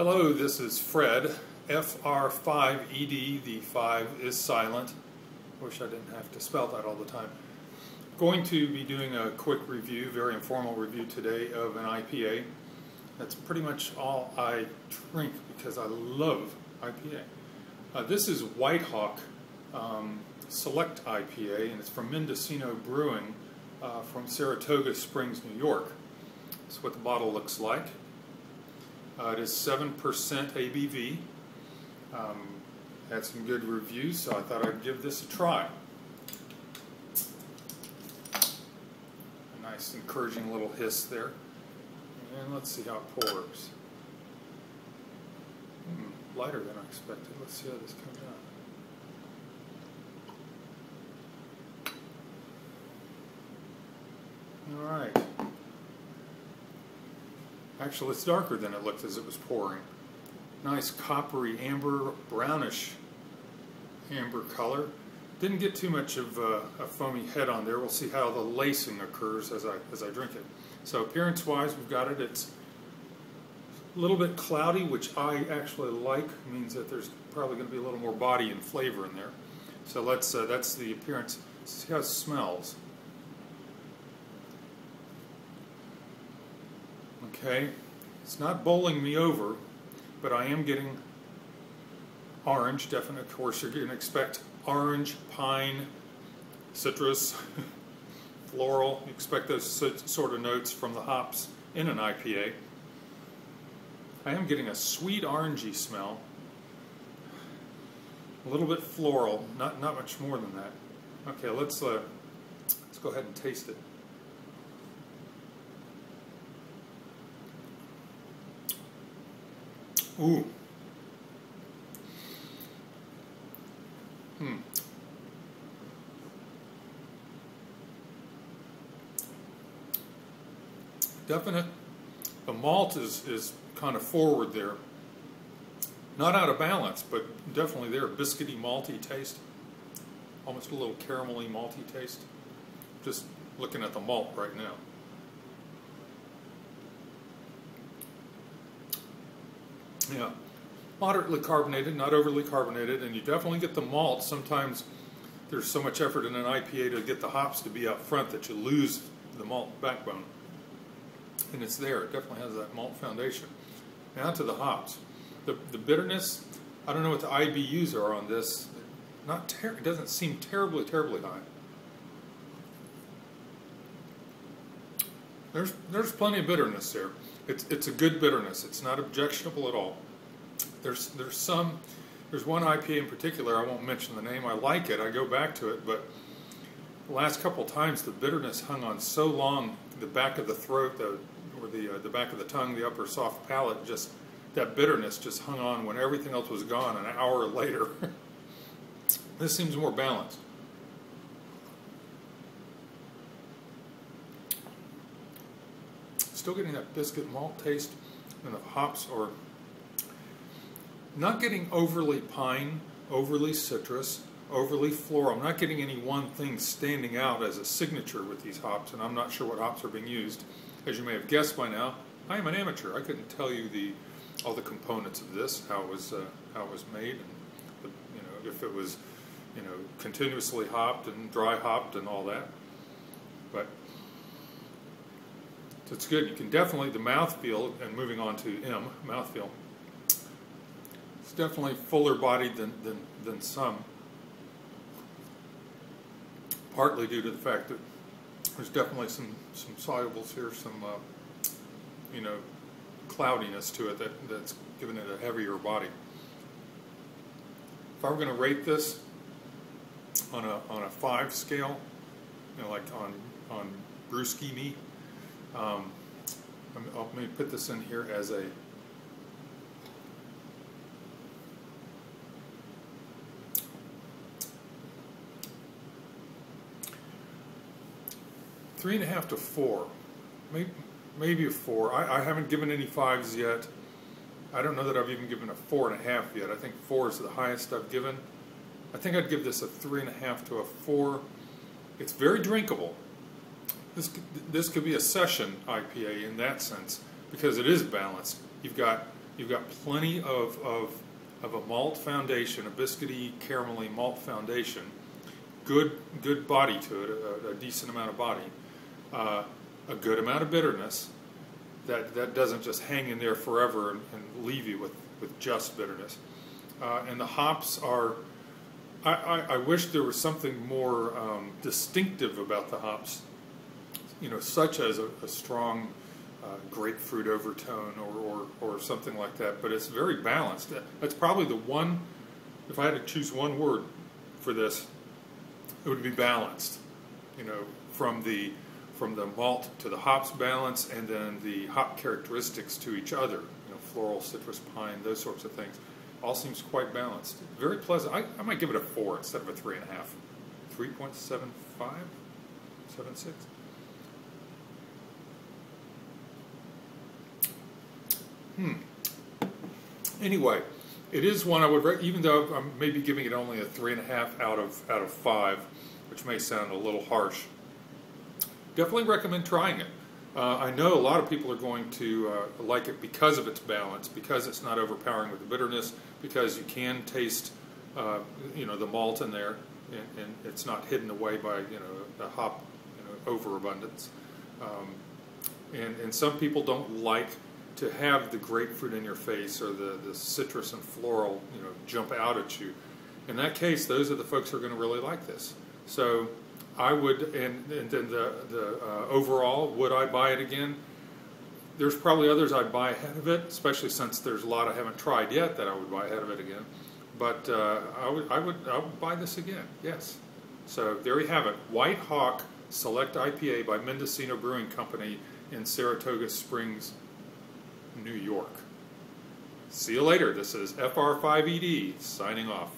Hello, this is Fred, FR5ED, the 5 is silent. Wish I didn't have to spell that all the time. Going to be doing a quick review, very informal review today of an IPA. That's pretty much all I drink because I love IPA. This is White Hawk Select IPA, and it's from Mendocino Brewing from Saratoga Springs, New York. That's what the bottle looks like. It is 7% ABV. Had some good reviews, so I thought I'd give this a try. A nice encouraging little hiss there. And let's see how it pours. Lighter than I expected. Let's see how this comes out. Alright. Actually, it's darker than it looked as it was pouring. Nice coppery amber, brownish amber color. Didn't get too much of a foamy head on there. We'll see how the lacing occurs as I drink it. So appearance-wise, we've got it. It's a little bit cloudy, which I actually like. It means that there's probably going to be a little more body and flavor in there. So let's that's the appearance. Let's see how it smells. Okay, it's not bowling me over, but I am getting orange, definitely. Of course, you're going to expect orange, pine, citrus, floral. You expect those sort of notes from the hops in an IPA. I am getting a sweet orangey smell, a little bit floral, not much more than that. Okay, let's go ahead and taste it. Ooh. Definite. The malt is kind of forward there. Not out of balance, but definitely there. Biscuity, malty taste. Almost a little caramelly, malty taste. Just looking at the malt right now. Yeah, moderately carbonated, not overly carbonated, and you definitely get the malt. Sometimes there's so much effort in an IPA to get the hops to be up front that you lose the malt backbone. And it's there. It definitely has that malt foundation. Now to the hops. The bitterness, I don't know what the IBUs are on this. It doesn't seem terribly high. There's plenty of bitterness there. It's a good bitterness. It's not objectionable at all. There's one IPA in particular, I won't mention the name. I like it. I go back to it, but the last couple of times the bitterness hung on so long, the back of the throat, or the back of the tongue, the upper soft palate, just that bitterness just hung on when everything else was gone an hour later. This seems more balanced. Still getting that biscuit malt taste, and the hops are not getting overly pine, overly citrus, overly floral. I'm not getting any one thing standing out as a signature with these hops, and I'm not sure what hops are being used. As you may have guessed by now, I am an amateur. I couldn't tell you all the components of this, how it was made, and if it was continuously hopped and dry hopped and all that. But it's good. You can definitely, the mouthfeel, and moving on to mouthfeel, it's definitely fuller bodied than some, partly due to the fact that there's definitely some solubles here, some cloudiness to it that's giving it a heavier body. If I were going to rate this on a 5 scale, like on brewski me, let me put this in here as a 3.5 to 4, maybe a 4. I haven't given any 5s yet. I don't know that I've even given a 4.5 yet. I think 4 is the highest I've given. I think I'd give this a 3.5 to a 4. It's very drinkable. This could be a session IPA in that sense, because it is balanced. You've got You've got plenty of a malt foundation, a biscuity, caramelly malt foundation. Good body to it, a decent amount of body. A good amount of bitterness that doesn't just hang in there forever and leave you with just bitterness. And the hops are, I wish there was something more distinctive about the hops, such as a strong grapefruit overtone or something like that, but it's very balanced. That's probably the one, if I had to choose one word for this, it would be balanced. From the malt to the hops balance, and then the hop characteristics to each other, floral, citrus, pine, those sorts of things. All seems quite balanced. Very pleasant. I might give it a 4 instead of a 3.5. 3.75? 76? Anyway, it is one I would, even though I'm maybe giving it only a 3.5 out of 5, which may sound a little harsh. Definitely recommend trying it. I know a lot of people are going to like it because of its balance, because it's not overpowering with the bitterness, because you can taste, the malt in there, and it's not hidden away by, the hop, overabundance. And some people don't like to have the grapefruit in your face or the citrus and floral, jump out at you. In that case, those are the folks who are going to really like this. So I would, and then the overall, would I buy it again? There's probably others I'd buy ahead of it, especially since there's a lot I haven't tried yet that I would buy ahead of it again. But I would buy this again, yes. So there you have it, White Hawk Select IPA by Mendocino Brewing Company in Saratoga Springs, New York. See you later. This is FR5ED signing off.